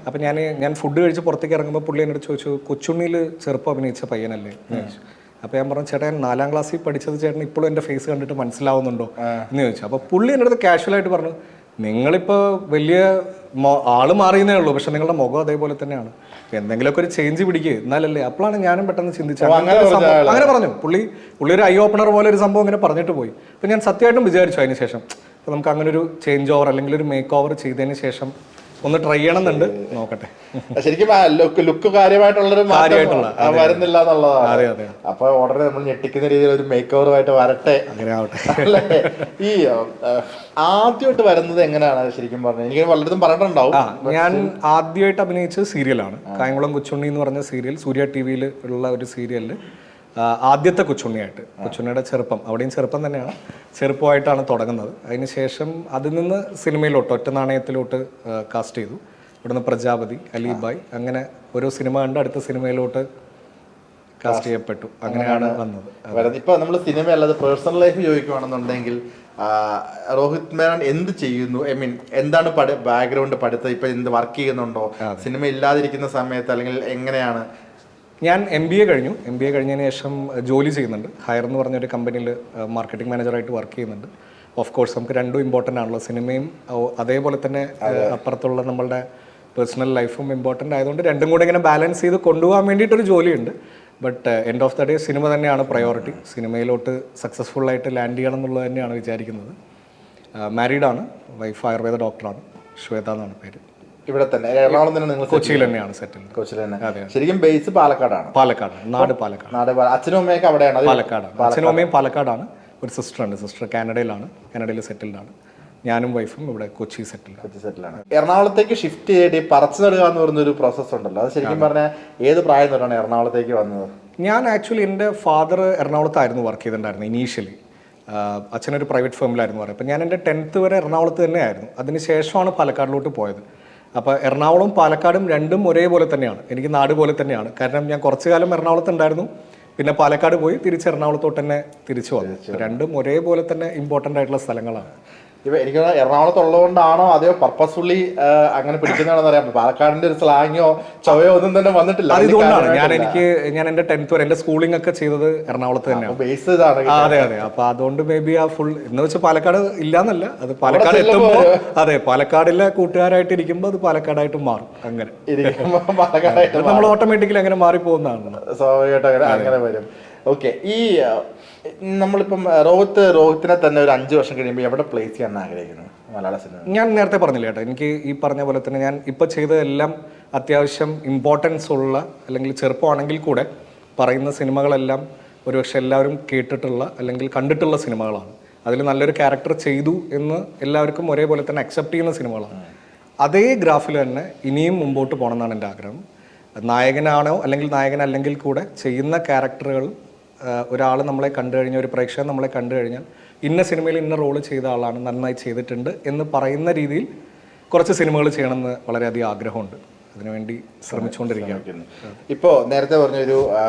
അപ്പോൾ ഞാൻ ഫുഡ് കഴിച്ച് പുറത്തേക്ക് ഇറങ്ങുമ്പോൾ പുള്ളി എന്നോട് ചോദിച്ചു, കൊച്ചുണ്ണിയിൽ ചെറുപ്പം അഭിനയിച്ച പയ്യനല്ലേ എന്ന് ചോദിച്ചു. അപ്പോൾ ഞാൻ പറഞ്ഞു, ചേട്ടാ 4ാം ക്ലാസ്സിൽ പഠിച്ചത് ചേട്ടൻ ഇപ്പോഴും എൻ്റെ ഫേസ് കണ്ടിട്ട് മനസ്സിലാവുന്നുണ്ടോ എന്ന് ചോദിച്ചു. അപ്പോൾ പുള്ളി എൻ്റെ അടുത്ത് കാഷ്വലായിട്ട് പറഞ്ഞു, നിങ്ങളിപ്പോൾ വലിയ ആള് മാറിയെന്നേ ഉള്ളൂ, പക്ഷെ നിങ്ങളുടെ മുഖം അതേപോലെ തന്നെയാണ്, എന്തെങ്കിലുമൊക്കെ ഒരു ചേഞ്ച് പിടിക്കുക എന്നാലല്ലേ. അപ്പോഴാണ് ഞാനും പെട്ടെന്ന് ചിന്തിച്ചത്. അങ്ങനെ പറഞ്ഞു പുള്ളി ഒരു ഐ ഓപ്പണർ പോലെ ഒരു സംഭവം ഇങ്ങനെ പറഞ്ഞിട്ട് പോയി. അപ്പോൾ ഞാൻ സത്യമായിട്ടും വിചാരിച്ചു അതിന് ശേഷം അപ്പോൾ നമുക്ക് അങ്ങനെ ഒരു ചേഞ്ച് ഓവർ അല്ലെങ്കിൽ ഒരു മേക്ക് ഓവർ ചെയ്തതിന് ശേഷം ഒന്ന് ട്രൈ ചെയ്യണമെന്നുണ്ട്, നോക്കട്ടെ. ശരിക്കും ലുക്ക് കാര്യമായിട്ടുള്ളൊരു വരുന്നില്ല എന്നുള്ളതാണ്. അപ്പൊ ഉടനെ നമ്മൾ ഞെട്ടിക്കുന്ന രീതിയിൽ ഒരു മേക്ക് ഓവറുമായിട്ട് വരട്ടെ, അങ്ങനെ ആവട്ടെ. ഈ ആദ്യമായിട്ട് വരുന്നത് എങ്ങനെയാണ് ശരിക്കും പറഞ്ഞത്? എനിക്ക് പലയിടത്തും പറഞ്ഞിട്ടുണ്ടാവും. ഞാൻ ആദ്യമായിട്ട് അഭിനയിച്ചത് സീരിയലാണ്, കായംകുളം കൊച്ചുണ്ണി എന്ന് പറഞ്ഞ സീരിയൽ. സൂര്യ TV-യിൽ ഉള്ള ഒരു സീരിയലിൽ ആദ്യത്തെ കൊച്ചുണ്ണിയായിട്ട്, കൊച്ചുണ്ണിയുടെ ചെറുപ്പം, അവിടെയും ചെറുപ്പം തന്നെയാണ്, ചെറുപ്പമായിട്ടാണ് തുടങ്ങുന്നത്. അതിനുശേഷം അതിൽ നിന്ന് സിനിമയിലോട്ട്, ഒറ്റ നാണയത്തിലോട്ട് കാസ്റ്റ് ചെയ്തു. ഇവിടുന്ന് പ്രജാപതി, അലിബായ്, അങ്ങനെ ഓരോ സിനിമ കണ്ട് അടുത്ത സിനിമയിലോട്ട് കാസ്റ്റ് ചെയ്യപ്പെട്ടു. അങ്ങനെയാണ് വന്നത്. ഇപ്പൊ നമ്മൾ സിനിമ അല്ലാതെ പേഴ്സണൽ ലൈഫ് ചോദിക്കുകയാണെന്നുണ്ടെങ്കിൽ രോഹിത് മേനോൻ എന്ത് ചെയ്യുന്നു? ഐ മീൻ എന്താണ് ബാക്ക്ഗ്രൗണ്ട് പഠിത്തം? ഇപ്പൊ എന്ത് വർക്ക് ചെയ്യുന്നുണ്ടോ? സിനിമ ഇല്ലാതിരിക്കുന്ന സമയത്ത് അല്ലെങ്കിൽ എങ്ങനെയാണ്? ഞാൻ MBA കഴിഞ്ഞു. MBA കഴിഞ്ഞതിന് ശേഷം ജോലി ചെയ്യുന്നുണ്ട്. ഹയർ എന്ന് പറഞ്ഞൊരു കമ്പനിയിൽ മാർക്കറ്റിംഗ് മാനേജറായിട്ട് വർക്ക് ചെയ്യുന്നുണ്ട്. ഓഫ് കോഴ്സ് നമുക്ക് രണ്ടും ഇമ്പോർട്ടൻ്റ് ആണല്ലോ, സിനിമയും അതേപോലെ തന്നെ അപ്പുറത്തുള്ള നമ്മളുടെ പേഴ്സണൽ ലൈഫും ഇമ്പോർട്ടൻ്റ് ആയതുകൊണ്ട് രണ്ടും കൂടെ ഇങ്ങനെ ബാലൻസ് ചെയ്ത് കൊണ്ടുപോകാൻ വേണ്ടിയിട്ടൊരു ജോലിയുണ്ട്. But end of the day cinema തന്നെയാണ് പ്രയോറിറ്റി. സിനിമയിലോട്ട് സക്സസ്ഫുള്ളായിട്ട് ലാൻഡ് ചെയ്യണം എന്നുള്ളത് തന്നെയാണ് വിചാരിക്കുന്നത്. മാരീഡാണ്, വൈഫ് ആയുർവേദ ഡോക്ടറാണ്, ശ്വേത എന്നാണ് പേര്. ഇവിടെ തന്നെ എറണാകുളം തന്നെ? നിങ്ങൾ കൊച്ചിയിൽ തന്നെയാണ് സെറ്റിൽ. കൊച്ചിയിൽ തന്നെ. ശരിക്കും ബേസ് പാലക്കാടാണ്? പാലക്കാട്, നാട് പാലക്കാട്. അച്ഛനും അമ്മയൊക്കെ അവിടെയാണ്? പാലക്കാടാണ്. അച്ഛനും അമ്മയും പാലക്കാടാണ്. ഒരു സിസ്റ്ററുണ്ട്, സിസ്റ്റർ കാനഡയിലാണ്, കാനഡയിൽ സെറ്റിൽഡ് ആണ്. ഞാനും വൈഫും ഇവിടെ കൊച്ചി സെറ്റിലാണ്. എറണാകുളത്തേക്ക് ഷിഫ്റ്റ് ചെയ്തിട്ട് പറച്ചു നടുക എന്ന് പറയുന്നൊരു പ്രോസസ്സ് ഉണ്ടല്ലോ, അത് ശരിക്കും പറഞ്ഞാൽ ഏത് പ്രായം തൊട്ടാണ് എറണാകുളത്തേക്ക് വന്നത്? ഞാൻ ആക്ച്വലി എൻ്റെ ഫാദർ എറണാകുളത്തായിരുന്നു വർക്ക് ചെയ്തിട്ടുണ്ടായിരുന്നു ഇനീഷ്യലി. അച്ഛനൊരു പ്രൈവറ്റ് ഫേമിലായിരുന്നു പറയുക. അപ്പം ഞാൻ എൻ്റെ 10th വരെ എറണാകുളത്ത് തന്നെയായിരുന്നു. അതിന് ശേഷമാണ് പാലക്കാടിലോട്ട് പോയത്. അപ്പോൾ എറണാകുളം പാലക്കാടും രണ്ടും ഒരേപോലെ തന്നെയാണ്, എനിക്ക് നാട് പോലെ തന്നെയാണ്. കാരണം ഞാൻ കുറച്ചു കാലം എറണാകുളത്ത് ഉണ്ടായിരുന്നു, പിന്നെ പാലക്കാട് പോയി തിരിച്ച് എറണാകുളത്തോട്ട് തന്നെ തിരിച്ചു വന്നു. രണ്ടും ഒരേപോലെ തന്നെ ഇമ്പോർട്ടൻ്റ് ആയിട്ടുള്ള സ്ഥലങ്ങളാണ്. ഇപ്പം എനിക്ക് എറണാകുളത്ത് ഉള്ളതുകൊണ്ടാണോ അതോ പർപ്പസ്ഫുള്ളി അങ്ങനെ പിടിക്കുന്നതാണെന്ന് അറിയാം. പാലക്കാടിന്റെ ഒരു സ്ലാങ്ങോ ചൊവയോ ഒന്നും തന്നെ വന്നിട്ടില്ല. അതുകൊണ്ടാണ് ഞാൻ എൻ്റെ 10th വരെ എൻ്റെ സ്കൂളിംഗ് ഒക്കെ ചെയ്തത് എറണാകുളത്ത് തന്നെയാണ്. ബേസ് ഇതാണ്. അതെ. അപ്പൊ അതുകൊണ്ട് മേ ബി ആ ഫുൾ എന്ന് വെച്ചാൽ പാലക്കാട് ഇല്ലാന്നല്ല, അത് പാലക്കാട് എത്തുമ്പോൾ അതെ പാലക്കാടിലെ കൂട്ടുകാരായിട്ട് ഇരിക്കുമ്പോൾ അത് പാലക്കാടായിട്ട് മാറും. അങ്ങനെ നമ്മൾ ഓട്ടോമാറ്റിക്കലി അങ്ങനെ മാറിപ്പോകുന്നതാണ്. സ്വാഭാവികമായിട്ട് അങ്ങനെ വരും. ഓക്കെ. ഈ നമ്മളിപ്പം രോഹിത്തിനെ തന്നെ ഒരു 5 വർഷം കഴിയുമ്പോൾ എവിടെ പ്ലേസ് ചെയ്യാൻ ആഗ്രഹിക്കുന്നു മലയാള സിനിമ? ഞാൻ നേരത്തെ പറഞ്ഞില്ല കേട്ടോ, എനിക്ക് ഈ പറഞ്ഞ പോലെ തന്നെ ഞാൻ ഇപ്പോൾ ചെയ്തതെല്ലാം അത്യാവശ്യം ഇമ്പോർട്ടൻസ് ഉള്ള അല്ലെങ്കിൽ ചെറുപ്പമാണെങ്കിൽ കൂടെ പറയുന്ന സിനിമകളെല്ലാം ഒരുപക്ഷെ എല്ലാവരും കേട്ടിട്ടുള്ള അല്ലെങ്കിൽ കണ്ടിട്ടുള്ള സിനിമകളാണ്. അതിൽ നല്ലൊരു ക്യാരക്ടർ ചെയ്തു എന്ന് എല്ലാവർക്കും ഒരേപോലെ തന്നെ അക്സെപ്റ്റ് ചെയ്യുന്ന സിനിമകളാണ്. അതേ ഗ്രാഫിൽ തന്നെ ഇനിയും മുമ്പോട്ട് പോകണം എന്നാണ് എൻ്റെ ആഗ്രഹം. നായകനാണോ അല്ലെങ്കിൽ നായകനല്ലെങ്കിൽ കൂടെ ചെയ്യുന്ന ക്യാരക്ടറുകൾ ഒരാൾ നമ്മളെ കണ്ടു കഴിഞ്ഞാൽ, ഒരു പ്രേക്ഷകൻ നമ്മളെ കണ്ടു കഴിഞ്ഞാൽ ഇന്ന സിനിമയിൽ ഇന്ന റോള് ചെയ്ത ആളാണ്, നന്നായി ചെയ്തിട്ടുണ്ട് എന്ന് പറയുന്ന രീതിയിൽ കുറച്ച് സിനിമകൾ ചെയ്യണമെന്ന് വളരെയധികം ആഗ്രഹമുണ്ട്. അതിനുവേണ്ടി ശ്രമിച്ചുകൊണ്ടിരിക്കുകയാണ്. ഇപ്പോൾ നേരത്തെ പറഞ്ഞൊരു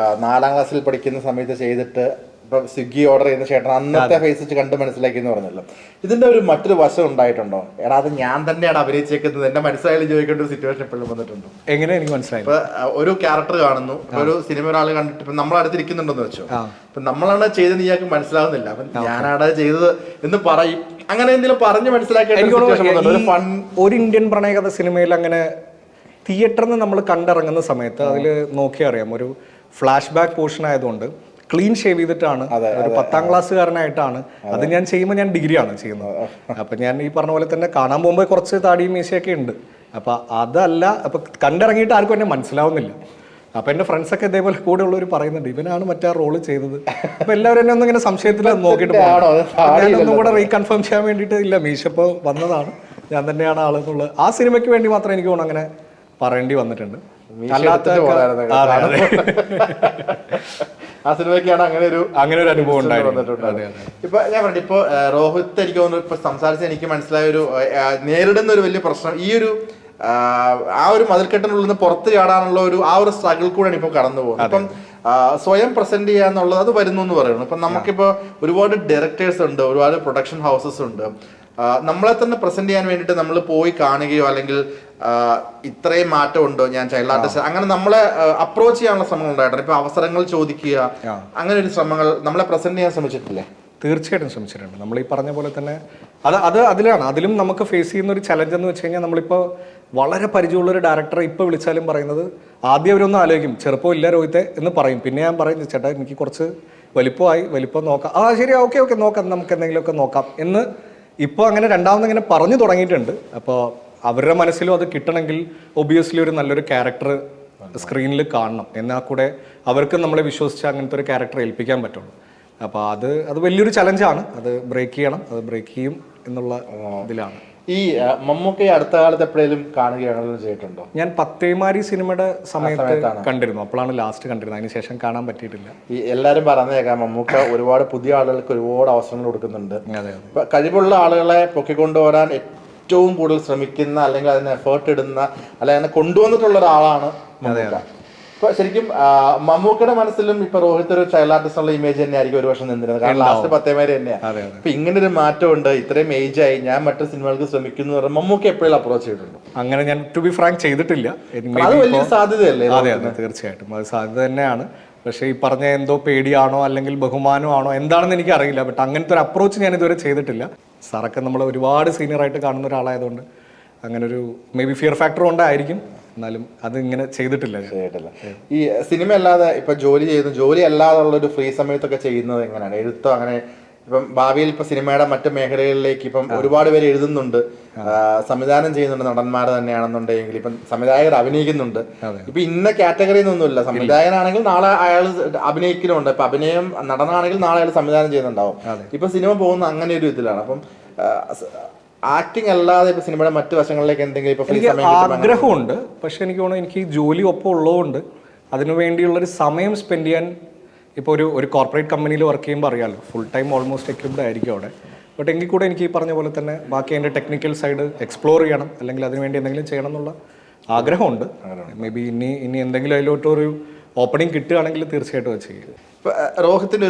4ാം ക്ലാസ്സിൽ പഠിക്കുന്ന സമയത്ത് ചെയ്തിട്ട് ഇപ്പം സ്വിഗ്ഗി ഓർഡർ ചെയ്യുന്ന ചേട്ടൻ അന്നത്തെ ഫേസ് വെച്ച് കണ്ട് മനസ്സിലാക്കി എന്ന് പറഞ്ഞല്ലോ. ഇതിന്റെ ഒരു മറ്റൊരു വശം ഉണ്ടായിട്ടുണ്ടോ? എടാ അത് ഞാൻ തന്നെയാണ് അഭിനയിച്ചേക്കുന്നത്, എന്റെ മനസ്സിലായാലും ചോദിക്കേണ്ട ഒരു സിറ്റുവേഷൻ എപ്പോഴും വന്നിട്ടുണ്ടോ? എങ്ങനെ എനിക്ക് മനസ്സിലായി? ഇപ്പൊ ഒരു ക്യാരക്ടർ കാണുന്നു, ഒരു സിനിമ ഒരാൾ കണ്ടിട്ട് ഇപ്പൊ നമ്മൾ അടുത്തിരിക്കുന്നുണ്ടെന്ന് വെച്ചോ, ഇപ്പൊ നമ്മളാണ് ചെയ്തത് ഇയാൾക്ക് മനസ്സിലാവുന്നില്ല, അപ്പൊ ഞാനാണ് ചെയ്തത് എന്ന് പറയും. അങ്ങനെ എന്തെങ്കിലും പറഞ്ഞ് മനസ്സിലാക്കി ഒരു ഇന്ത്യൻ പ്രണയകഥ സിനിമയിൽ അങ്ങനെ തിയേറ്ററിൽ നിന്ന് നമ്മൾ കണ്ടിറങ്ങുന്ന സമയത്ത് അതിൽ നോക്കിയാൽ അറിയാം, ഒരു ഫ്ലാഷ് ബാക്ക് പോർഷൻ ആയതുകൊണ്ട് ക്ലീൻ ഷേവ് ചെയ്തിട്ടാണ്, ഒരു 10ാം ക്ലാസ്സുകാരനായിട്ടാണ്. അത് ഞാൻ ചെയ്യുമ്പോൾ ഞാൻ ഡിഗ്രിയാണ് ചെയ്യുന്നത്. അപ്പം ഞാൻ ഈ പറഞ്ഞ പോലെ തന്നെ കാണാൻ പോകുമ്പോൾ കുറച്ച് താടിയും മീശയൊക്കെ ഉണ്ട്. അപ്പം അതല്ല, അപ്പം കണ്ടിറങ്ങിയിട്ട് ആർക്കും എന്നെ മനസ്സിലാവുന്നില്ല. അപ്പൊ എന്റെ ഫ്രണ്ട്സൊക്കെ ഇതേപോലെ കൂടെ ഉള്ളവർ പറയുന്നുണ്ട് ഇവനാണ് മറ്റേ റോള് ചെയ്തത്. അപ്പൊ എല്ലാവരും എന്നെ ഒന്നിങ്ങനെ സംശയത്തിൽ നോക്കിയിട്ട് ഞാനൊന്നും കൂടെ റീകൺഫേം ചെയ്യാൻ വേണ്ടിയിട്ട് ഇല്ല മീശപ്പോ വന്നതാണ്, ഞാൻ തന്നെയാണ് ആളെന്നുള്ളത് ആ സിനിമയ്ക്ക് വേണ്ടി മാത്രം എനിക്ക് തോന്നുന്നു അങ്ങനെ പറയേണ്ടി വന്നിട്ടുണ്ട്. അല്ലാത്ത ആ സിനിമയ്ക്കാണ് അങ്ങനെ ഒരു അനുഭവം ഉണ്ടായിട്ടുണ്ട്. ഇപ്പൊ ഞാൻ പറഞ്ഞു, ഇപ്പൊ രോഹിത് എനിക്ക് തോന്നുന്നു ഇപ്പൊ സംസാരിച്ച് എനിക്ക് മനസ്സിലായ ഒരു നേരിടുന്ന ഒരു വലിയ പ്രശ്നം ഈ ഒരു ആ ഒരു മതിൽക്കെട്ടിനുള്ളിൽ നിന്ന് പുറത്ത് ചാടാനുള്ള ആ ഒരു സ്ട്രഗിൾ കൂടെയാണ് ഇപ്പൊ കടന്നു പോകുന്നത്. ഇപ്പം സ്വയം പ്രസന്റ് ചെയ്യാന്നുള്ളത് അത് വരുന്നു എന്ന് പറയുന്നു. ഇപ്പം നമുക്കിപ്പോ ഒരുപാട് ഡയറക്ടേഴ്സ് ഉണ്ട്, ഒരുപാട് പ്രൊഡക്ഷൻ ഹൗസസ് ഉണ്ട്. നമ്മളെ തന്നെ പ്രസന്റ് ചെയ്യാൻ വേണ്ടിയിട്ട് നമ്മൾ പോയി കാണുകയോ അല്ലെങ്കിൽ ഇത്രയും മാറ്റം ഉണ്ടോ ഞാൻ ചൈൽഡ് ആർട്ടിസ്റ്റ് അങ്ങനെ നമ്മളെ അപ്രോച്ച് ചെയ്യാനുള്ള ശ്രമങ്ങൾ ഉണ്ടായിട്ടുണ്ട്. ഇപ്പൊ അവസരങ്ങൾ ചോദിക്കുക, അങ്ങനെ ഒരു ശ്രമങ്ങൾ നമ്മളെ പ്രസന്റ് ചെയ്യാൻ ശ്രമിച്ചിട്ടില്ലേ? തീർച്ചയായിട്ടും ശ്രമിച്ചിട്ടുണ്ട്. നമ്മൾ ഈ പറഞ്ഞ പോലെ തന്നെ അതിലും നമുക്ക് ഫേസ് ചെയ്യുന്ന ഒരു ചലഞ്ച് എന്ന് വെച്ച് കഴിഞ്ഞാൽ നമ്മളിപ്പോൾ വളരെ പരിചയമുള്ള ഒരു ഡയറക്ടറെ ഇപ്പോൾ വിളിച്ചാലും പറയുന്നത് ആദ്യം അവരൊന്നും ആലോചിക്കും ചെറുപ്പം ഇല്ല രോഹിത്തെ എന്ന് പറയും. പിന്നെ ഞാൻ പറയും ചേട്ടാ എനിക്ക് കുറച്ച് വലിപ്പം നോക്കാം, ശരി ഓക്കെ നോക്കാം, നമുക്ക് എന്തെങ്കിലുമൊക്കെ നോക്കാം എന്ന് ഇപ്പോൾ അങ്ങനെ രണ്ടാമത് പറഞ്ഞു തുടങ്ങിയിട്ടുണ്ട്. അപ്പോൾ അവരുടെ മനസ്സിലും അത് കിട്ടണമെങ്കിൽ ഒബിയസ്ലി ഒരു നല്ലൊരു ക്യാരക്ടർ സ്ക്രീനിൽ കാണണം, എന്നാൽ കൂടെ അവർക്ക് നമ്മളെ വിശ്വസിച്ച് അങ്ങനത്തെ ഒരു ക്യാരക്ടർ ഏൽപ്പിക്കാൻ പറ്റുള്ളൂ. അപ്പോൾ അത് വലിയൊരു ചലഞ്ചാണ്, അത് ബ്രേക്ക് ചെയ്യും എന്നുള്ള ഇതിലാണ്. ഈ മമ്മൂക്ക അടുത്ത കാലത്ത് എപ്പോഴേലും കാണുകയാണല്ലോ ചെയ്തിട്ടുണ്ടോ? ഞാൻ പത്തേമാരി സിനിമയുടെ സമയത്ത് കണ്ടിരുന്നു, അപ്പോഴാണ് ലാസ്റ്റ് കണ്ടിരുന്നത്, അതിനുശേഷം കാണാൻ പറ്റിയിട്ടില്ല. ഈ എല്ലാവരും പറഞ്ഞേക്കാം മമ്മൂക്ക ഒരുപാട് പുതിയ ആളുകൾക്ക് ഒരുപാട് അവസരങ്ങൾ കൊടുക്കുന്നുണ്ട്. കഴിവുള്ള ആളുകളെ പൊക്കിക്കൊണ്ടുവരാൻ ഏറ്റവും കൂടുതൽ ശ്രമിക്കുന്ന അല്ലെങ്കിൽ അതിന് എഫേർട്ട് ഇടുന്ന അല്ലെങ്കിൽ അതിനെ കൊണ്ടുവന്നിട്ടുള്ള ഒരാളാണ് മമ്മൂക്ക. ഇപ്പൊ ശരിക്കും മമ്മൂക്കയുടെ മനസ്സിലും ഇപ്പൊ രോഹിത് ഒരു ചൈൽഡ് ആർട്ടിസ്റ്റ് ഉള്ള ഇമേജ് തന്നെ ആയിരിക്കും ഒരു വർഷം നിന്നിരുന്നത്. കാരണം ലാസ്റ്റ് പത്തേമാരി തന്നെയാണ്. ഇപ്പൊ ഇങ്ങനെ ഒരു മാറ്റം ഉണ്ട്, ഇത്രയും ഏജ് ആയി, ഞാൻ മറ്റു സിനിമകൾക്ക് ശ്രമിക്കുന്നു പറഞ്ഞാൽ മമ്മൂക്ക എപ്പോഴും അപ്രോച്ച് ചെയ്തിട്ടുണ്ട്? അങ്ങനെ ഞാൻ ടു ബി ഫ്രാങ്ക് ചെയ്തിട്ടില്ല. അത് വലിയൊരു സാധ്യതയല്ലേ? അതെ തീർച്ചയായിട്ടും അത് സാധ്യത തന്നെയാണ്. പക്ഷേ ഈ പറഞ്ഞ എന്തോ പേടിയാണോ അല്ലെങ്കിൽ ബഹുമാനമാണോ എന്താണെന്ന് എനിക്ക് അറിയില്ല. ബട്ട് അങ്ങനത്തെ ഒരു അപ്രോച്ച് ഞാൻ ഇതുവരെ ചെയ്തിട്ടില്ല. സാറൊക്കെ നമ്മൾ ഒരുപാട് സീനിയറായിട്ട് കാണുന്ന ഒരാളായതുകൊണ്ട് അങ്ങനെ ഒരു മേ ബി ഫിയർ ഫാക്ടർ കൊണ്ടായിരിക്കും, എന്നാലും അത് ഇങ്ങനെ ചെയ്തിട്ടില്ല. ഈ സിനിമ അല്ലാതെ ഇപ്പൊ ജോലി അല്ലാതുള്ള ഒരു ഫ്രീ സമയത്തൊക്കെ ചെയ്യുന്നത് എങ്ങനെയാണ്? എഴുത്തോ അങ്ങനെ ഇപ്പം ഭാവിയിൽ ഇപ്പൊ സിനിമയുടെ മറ്റു മേഖലകളിലേക്ക് ഇപ്പം ഒരുപാട് പേര് എഴുതുന്നുണ്ട്, സംവിധാനം ചെയ്യുന്നുണ്ട്, നടന്മാർ തന്നെയാണെന്നുണ്ടെങ്കിൽ ഇപ്പം സംവിധായകർ അഭിനയിക്കുന്നുണ്ട്. ഇപ്പൊ ഇന്ന കാറ്റഗറി ഒന്നുമില്ല, സംവിധായകനാണെങ്കിൽ നാളെ അയാൾ അഭിനയിക്കുന്നുണ്ട്, ഇപ്പൊ അഭിനയം നടനാണെങ്കിൽ നാളെ അയാൾ സംവിധാനം ചെയ്യുന്നുണ്ടാവും. ഇപ്പൊ സിനിമ പോകുന്ന അങ്ങനെ ഒരു ഇതിലാണ്. അപ്പം ആക്ടിങ് അല്ലാതെ ഇപ്പൊ സിനിമയുടെ മറ്റു വശങ്ങളിലേക്ക് എന്തെങ്കിലും ആഗ്രഹമുണ്ട്. പക്ഷെ എനിക്ക് തോന്നുന്നു എനിക്ക് ഈ ജോലി ഒപ്പം ഉള്ളതുകൊണ്ട് അതിനു വേണ്ടിയുള്ളൊരു സമയം സ്പെൻഡ് ചെയ്യാൻ ഇപ്പോൾ ഒരു കോർപ്പറേറ്റ് കമ്പനിയിൽ വർക്ക് ചെയ്യുമ്പോൾ അറിയാമല്ലോ, ഫുൾ ടൈം ഓൾമോസ്റ്റ് എക്യുപ്ഡ് ആയിരിക്കും അവിടെ. ബട്ട് എങ്കിൽ കൂടെ എനിക്ക് ഈ പറഞ്ഞ പോലെ തന്നെ ബാക്കി അതിൻ്റെ ടെക്നിക്കൽ സൈഡ് എക്സ്പ്ലോർ ചെയ്യണം, അല്ലെങ്കിൽ അതിനുവേണ്ടി എന്തെങ്കിലും ചെയ്യണം എന്നുള്ള ആഗ്രഹമുണ്ട്. മേ ബി ഇനി എന്തെങ്കിലും അതിലോട്ടൊരു ഓപ്പണിംഗ് കിട്ടുകയാണെങ്കിൽ തീർച്ചയായിട്ടും അത് ചെയ്യും. ഇപ്പം രോഹിത്തിൻ്റെ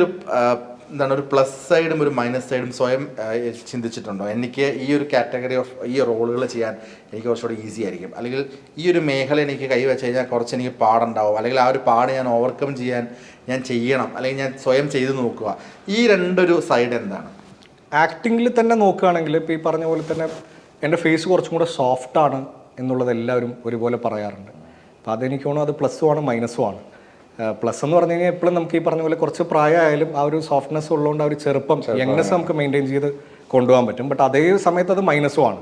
ഒരു പ്ലസ് സൈഡും ഒരു മൈനസ് സൈഡും സ്വയം ചിന്തിച്ചിട്ടുണ്ടോ? എനിക്ക് ഈ ഒരു കാറ്റഗറി ഓഫ് ഈ റോളുകൾ ചെയ്യാൻ എനിക്ക് കുറച്ചുകൂടി ഈസി ആയിരിക്കും, അല്ലെങ്കിൽ ഈ ഒരു മേഖല എനിക്ക് കൈവച്ച് കഴിഞ്ഞാൽ കുറച്ച് എനിക്ക് പാടുണ്ടാവും, അല്ലെങ്കിൽ ആ ഒരു പാട് ഞാൻ ഓവർകം ചെയ്യാൻ ഞാൻ ചെയ്യണം, അല്ലെങ്കിൽ ഞാൻ സ്വയം ചെയ്ത് നോക്കുക. ഈ രണ്ടൊരു സൈഡ് എന്താണ്? ആക്ടിങ്ങിൽ തന്നെ നോക്കുകയാണെങ്കിൽ ഇപ്പോൾ ഈ പറഞ്ഞ പോലെ തന്നെ എൻ്റെ ഫേസ് കുറച്ചും കൂടെ സോഫ്റ്റാണ് എന്നുള്ളത് എല്ലാവരും ഒരുപോലെ പറയാറുണ്ട്. അപ്പോൾ അതെനിക്ക് തോന്നുന്നു അത് പ്ലസ്സും ആണ് മൈനസും ആണ്. പ്ലസ് എന്ന് പറഞ്ഞു കഴിഞ്ഞാൽ എപ്പോഴും നമുക്ക് ഈ പറഞ്ഞ പോലെ കുറച്ച് പ്രായമായാലും ആ ഒരു സോഫ്റ്റ്നെസ് ഉള്ളതുകൊണ്ട് ആ ഒരു യങ്നെസ് നമുക്ക് മെയിൻറ്റെയിൻ ചെയ്ത് കൊണ്ടുപോകാൻ പറ്റും. ബട്ട് അതേ സമയത്ത് അത് മൈനസും ആണ്.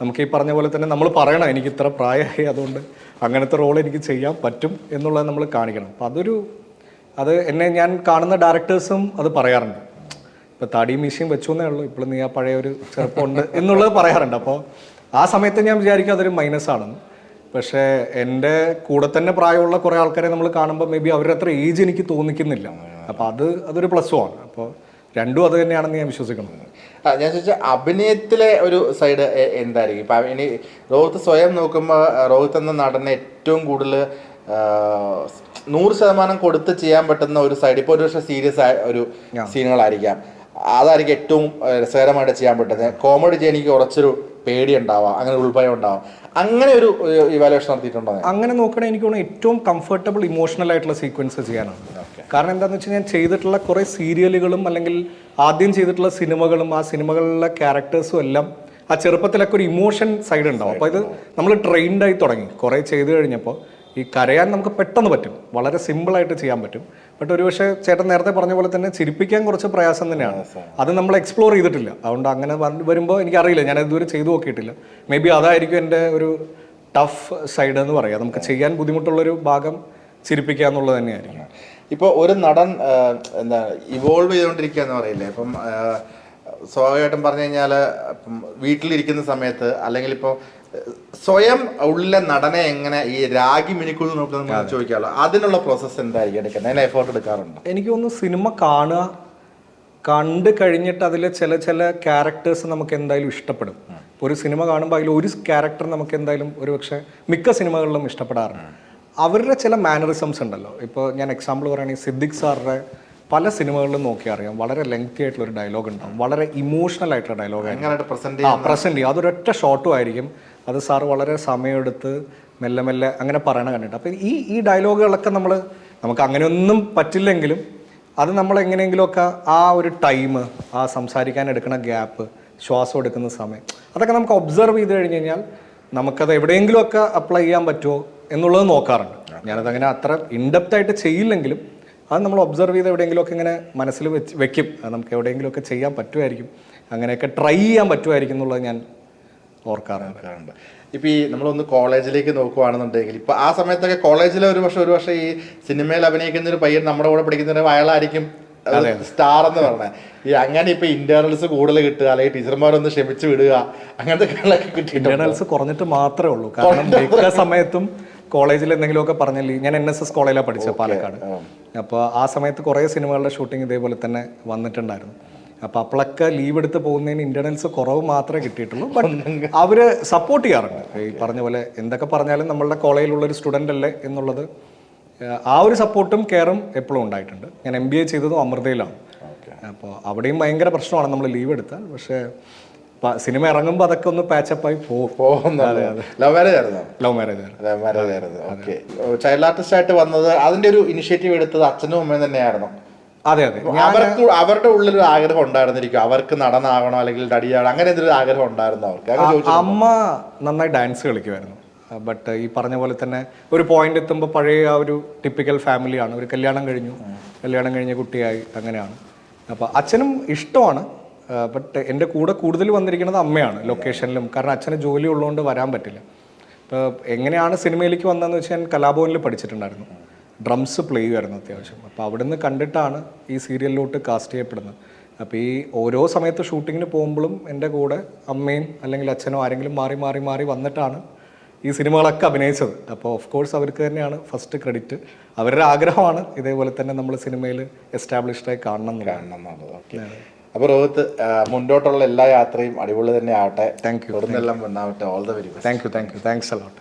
നമുക്ക് ഈ പറഞ്ഞ പോലെ തന്നെ നമ്മൾ പറയണം എനിക്ക് ഇത്ര പ്രായമായി, അതുകൊണ്ട് അങ്ങനത്തെ റോൾ എനിക്ക് ചെയ്യാൻ പറ്റും എന്നുള്ളത് നമ്മൾ കാണിക്കണം. അപ്പോൾ അത് എന്നെ ഞാൻ കാണുന്ന ഡയറക്ടേഴ്സും അത് പറയാറുണ്ട്. ഇപ്പോൾ താടിയും മീശയും വെച്ചു എന്നേ ഉള്ളൂ, ഇപ്പോൾ നീ ആ പഴയ ഒരു ചെറുപ്പമുണ്ട് എന്നുള്ളത് പറയാറുണ്ട്. അപ്പോൾ ആ സമയത്ത് ഞാൻ വിചാരിക്കും അതൊരു മൈനസ് ആണെന്ന്. പക്ഷേ എൻ്റെ കൂടെ തന്നെ പ്രായമുള്ള കുറേ ആൾക്കാരെ നമ്മൾ കാണുമ്പോൾ മേ ബി അവരുടെ അത്ര ഏജ് എനിക്ക് തോന്നിക്കുന്നില്ല. അപ്പോൾ അതൊരു പ്ലസ്സും ആണ്. അപ്പോൾ രണ്ടും അത് തന്നെയാണെന്ന് ഞാൻ വിശ്വസിക്കുന്നു. ഞാൻ ചോദിച്ചാൽ അഭിനയത്തിലെ ഒരു സൈഡ് എന്തായിരിക്കും? ഇപ്പം ഇനി രോഹിത് സ്വയം നോക്കുമ്പോൾ രോഹിത് എന്ന നടനെ ഏറ്റവും കൂടുതൽ 100% കൊടുത്ത് ചെയ്യാൻ പറ്റുന്ന ഒരു സൈഡ്, ഇപ്പോൾ ഒരു പക്ഷേ സീരിയസ് ആയ ഒരു സീനുകളായിരിക്കാം, അതായിരിക്കും ഏറ്റവും രസകരമായിട്ട് ചെയ്യാൻ പറ്റുന്നത്. കോമഡി ചെയ്യാൻ എനിക്ക് കുറച്ചൊരു പേടി ഉണ്ടാവാം, അങ്ങനെ ഉൾഭയം ഉണ്ടാവാം. അങ്ങനെ ഒരു ഇവാലുവേഷൻ നടത്തിയിട്ടുണ്ടോ? അങ്ങനെ നോക്കണേ എനിക്ക് തോന്നുന്നു ഏറ്റവും കംഫർട്ടബിൾ ഇമോഷണൽ ആയിട്ടുള്ള സീക്വൻസ് ചെയ്യാനാണ്. കാരണം എന്താണെന്ന് വെച്ചാൽ ഞാൻ ചെയ്തിട്ടുള്ള കുറേ സീരിയലുകളും അല്ലെങ്കിൽ ആദ്യം ചെയ്തിട്ടുള്ള സിനിമകളും ആ സിനിമകളിലെ ക്യാരക്ടേഴ്സും എല്ലാം ആ ചെറുപ്പത്തിലൊക്കെ ഒരു ഇമോഷൻ സൈഡ് ഉണ്ടാവും. അപ്പോൾ ഇത് നമ്മൾ ട്രെയിൻഡായി തുടങ്ങി കുറേ ചെയ്ത് കഴിഞ്ഞപ്പോൾ ഈ കരയാൻ നമുക്ക് പെട്ടെന്ന് പറ്റും, വളരെ സിമ്പിളായിട്ട് ചെയ്യാൻ പറ്റും. ബട്ട് ഒരുപക്ഷെ ചേട്ടൻ നേരത്തെ പറഞ്ഞ പോലെ തന്നെ ചിരിപ്പിക്കാൻ കുറച്ച് പ്രയാസം തന്നെയാണ്. അത് നമ്മൾ എക്സ്പ്ലോർ ചെയ്തിട്ടില്ല. അതുകൊണ്ട് അങ്ങനെ വരുമ്പോൾ എനിക്കറിയില്ല, ഞാൻ ഇതുവരെ ചെയ്തു നോക്കിയിട്ടില്ല. മേ ബി അതായിരിക്കും എൻ്റെ ഒരു ടഫ് സൈഡ് എന്ന് പറയാം. നമുക്ക് ചെയ്യാൻ ബുദ്ധിമുട്ടുള്ളൊരു ഭാഗം ചിരിപ്പിക്കുക എന്നുള്ളത് തന്നെയായിരിക്കും. ഇപ്പോൾ ഒരു നടൻ എന്താ ഇവോൾവ് ചെയ്തുകൊണ്ടിരിക്കുക എന്ന് പറയില്ലേ, ഇപ്പം സ്വാഭാവികമായിട്ടും പറഞ്ഞു കഴിഞ്ഞാൽ ഇപ്പം വീട്ടിലിരിക്കുന്ന സമയത്ത് അല്ലെങ്കിൽ ഇപ്പോൾ സ്വയം ഉള്ളിലെ നടനെ എങ്ങനെ ഈ രാഗി മിനുക്കുന്നു നോക്കുന്നത് ചോദിക്കാമല്ലോ, അതിനുള്ള പ്രോസസ്സ് എന്തായിരിക്കും എടുക്കുന്നത്, അതിന് എഫേർട്ട് എടുക്കാറുണ്ട്? എനിക്ക് തോന്നുന്നു സിനിമ കാണുക, കണ്ടു കഴിഞ്ഞിട്ട് അതിൽ ചില ക്യാരക്ടേഴ്സ് നമുക്ക് എന്തായാലും ഇഷ്ടപ്പെടും. ഒരു സിനിമ കാണുമ്പോൾ അതിൽ ഒരു ക്യാരക്ടർ നമുക്ക് എന്തായാലും ഒരു പക്ഷേ മിക്ക സിനിമകളിലും ഇഷ്ടപ്പെടാറുണ്ട്. അവരുടെ ചില മാനറിസംസ് ഉണ്ടല്ലോ. ഇപ്പോൾ ഞാൻ എക്സാമ്പിൾ പറയുകയാണെങ്കിൽ സിദ്ദിഖ് സാറിൻ്റെ പല സിനിമകളിലും നോക്കിയാൽ അറിയാം, വളരെ ലെങ്തി ആയിട്ടുള്ള ഒരു ഡയലോഗ് ഉണ്ടാവും, വളരെ ഇമോഷണൽ ആയിട്ടുള്ള ഡയലോഗ് പ്രസന്റ് ചെയ്യും. അതൊരൊറ്റ ഷോട്ടും ആയിരിക്കും. അത് സാർ വളരെ സമയമെടുത്ത് മെല്ലെ മെല്ലെ അങ്ങനെ പറയണ കണ്ടിട്ട്. അപ്പോൾ ഈ ഡയലോഗുകളൊക്കെ നമുക്ക് അങ്ങനെയൊന്നും പറ്റില്ലെങ്കിലും അത് നമ്മൾ എങ്ങനെയെങ്കിലുമൊക്കെ ആ ഒരു ടൈം, ആ സംസാരിക്കാൻ എടുക്കുന്ന ഗ്യാപ്പ്, ശ്വാസം എടുക്കുന്ന സമയം, അതൊക്കെ നമുക്ക് ഒബ്സർവ് ചെയ്ത് കഴിഞ്ഞ് കഴിഞ്ഞാൽ നമുക്കത് എവിടെയെങ്കിലുമൊക്കെ അപ്ലൈ ചെയ്യാൻ പറ്റുമോ എന്നുള്ളത് നോക്കാറുണ്ട്. ഞാനതങ്ങനെ അത്ര ഇൻഡെപ്ത് ആയിട്ട് ചെയ്യില്ലെങ്കിലും അത് നമ്മൾ ഒബ്സർവ് ചെയ്ത് എവിടെയെങ്കിലുമൊക്കെ ഇങ്ങനെ മനസ്സിൽ വെക്കും. അത് നമുക്ക് എവിടെയെങ്കിലുമൊക്കെ ചെയ്യാൻ പറ്റുമായിരിക്കും, അങ്ങനെയൊക്കെ ട്രൈ ചെയ്യാൻ പറ്റുമായിരിക്കും എന്നുള്ളത് ഞാൻ ഓർക്കാറുണ്ട്. ഇപ്പം ഈ നമ്മളൊന്ന് കോളേജിലേക്ക് നോക്കുവാണെന്നുണ്ടെങ്കിൽ ഇപ്പം ആ സമയത്തൊക്കെ കോളേജിൽ ഒരു പക്ഷേ ഈ സിനിമയിൽ അഭിനയിക്കുന്ന ഒരു പയ്യൻ നമ്മുടെ കൂടെ പഠിക്കുന്ന അയാളായിരിക്കും സ്റ്റാർ എന്ന് പറഞ്ഞത്. ഈ അങ്ങനെ ഇപ്പൊ ഇന്റേണൽസ് കൂടുതൽ കിട്ടുക, അല്ലെങ്കിൽ ടീച്ചർമാരൊന്ന് ക്ഷമിച്ച് വിടുക, അങ്ങനത്തെ കാര്യങ്ങളൊക്കെ കിട്ടി. ഇന്റേണൽസ് കുറഞ്ഞിട്ട് മാത്രമേ ഉള്ളൂ. കാരണം മിക്ക സമയത്തും കോളേജിൽ എന്തെങ്കിലുമൊക്കെ പറഞ്ഞില്ലേ, ഞാൻ NSS കോളേജിലാണ് പഠിച്ചത് പാലക്കാട്. അപ്പോൾ ആ സമയത്ത് കുറേ സിനിമകളുടെ ഷൂട്ടിംഗ് ഇതേപോലെ തന്നെ വന്നിട്ടുണ്ടായിരുന്നു. അപ്പോൾ അപ്പോഴൊക്കെ ലീവ് എടുത്ത് പോകുന്നതിന് ഇന്റേണൽസ് കുറവ് മാത്രമേ കിട്ടിയിട്ടുള്ളൂ. ബട്ട് അവർ സപ്പോർട്ട് ചെയ്യാറുണ്ട്. ഈ പറഞ്ഞ പോലെ എന്തൊക്കെ പറഞ്ഞാലും നമ്മളുടെ കോളേജിലുള്ളൊരു സ്റ്റുഡൻ്റ് അല്ലേ എന്നുള്ളത്, ആ ഒരു സപ്പോർട്ടും കെയറും എപ്പോഴും ഉണ്ടായിട്ടുണ്ട്. ഞാൻ MBA ചെയ്തതും അമൃതയിലാണ്. അപ്പോൾ അവിടെയും ഭയങ്കര പ്രശ്നമാണ് നമ്മൾ ലീവ് എടുത്താൽ. പക്ഷേ സിനിമ ഇറങ്ങുമ്പോൾ അതൊക്കെ ഒന്ന് പാച്ചപ്പായി പോകും. ലവ് മാരേജ് ആയിരുന്നു. ചൈൽഡ് ആർട്ടിസ്റ്റ് ആയിട്ട് വന്നത്, അതിന്റെ ഒരു ഇനിഷ്യേറ്റീവ് എടുത്തത് അച്ഛനും അമ്മയും തന്നെയായിരുന്നു. അതെ. അവരുടെ ഉള്ളിലൊരു ആഗ്രഹം ഉണ്ടായിരുന്നിരിക്കും, അവർക്ക് നടനാകണോ അല്ലെങ്കിൽ നടിയാകണം, അങ്ങനെ എന്തൊരു ആഗ്രഹം ഉണ്ടായിരുന്നു അവർക്ക്? അമ്മ നന്നായി ഡാൻസ് കളിക്കുമായിരുന്നു. ബട്ട് ഈ പറഞ്ഞ പോലെ തന്നെ ഒരു പോയിന്റ് എത്തുമ്പോൾ പഴയ ആ ഒരു ടിപ്പിക്കൽ ഫാമിലിയാണ്. ഒരു കല്യാണം കഴിഞ്ഞ കുട്ടിയായി, അങ്ങനെയാണ്. അപ്പോൾ അച്ഛനും ഇഷ്ടമാണ്. ബട്ട് എൻ്റെ കൂടെ കൂടുതൽ വന്നിരിക്കുന്നത് അമ്മയാണ് ലൊക്കേഷനിലും. കാരണം അച്ഛന് ജോലി ഉള്ളതുകൊണ്ട് വരാൻ പറ്റില്ല. ഇപ്പോൾ എങ്ങനെയാണ് സിനിമയിലേക്ക് വന്നതെന്ന് വെച്ചാൽ ഞാൻ കലാഭവനിൽ പഠിച്ചിട്ടുണ്ടായിരുന്നു. ഡ്രംസ് പ്ലേ ചെയ്യുമായിരുന്നു അത്യാവശ്യം. അപ്പോൾ അവിടുന്ന് കണ്ടിട്ടാണ് ഈ സീരിയലിലോട്ട് കാസ്റ്റ് ചെയ്യപ്പെടുന്നത്. അപ്പോൾ ഈ ഓരോ സമയത്ത് ഷൂട്ടിങ്ങിന് പോകുമ്പോഴും എൻ്റെ കൂടെ അമ്മയും അല്ലെങ്കിൽ അച്ഛനോ ആരെങ്കിലും മാറി വന്നിട്ടാണ് ഈ സിനിമകളൊക്കെ അഭിനയിച്ചത്. അപ്പോൾ ഓഫ് കോഴ്സ് അവർക്ക് തന്നെയാണ് ഫസ്റ്റ് ക്രെഡിറ്റ്. അവരുടെ ആഗ്രഹമാണ് ഇതേപോലെ തന്നെ നമ്മൾ സിനിമയിൽ എസ്റ്റാബ്ലിഷ്ഡായി കാണണം എന്നുള്ളത്. ഓക്കെ. അപ്പോൾ രോഹിത്, മുന്നോട്ടുള്ള എല്ലാ യാത്രയും അടിപൊളി തന്നെ ആവട്ടെ. Thank you. എല്ലാം വന്നാവട്ടെ. All the very best. Thank you. Thanks allot.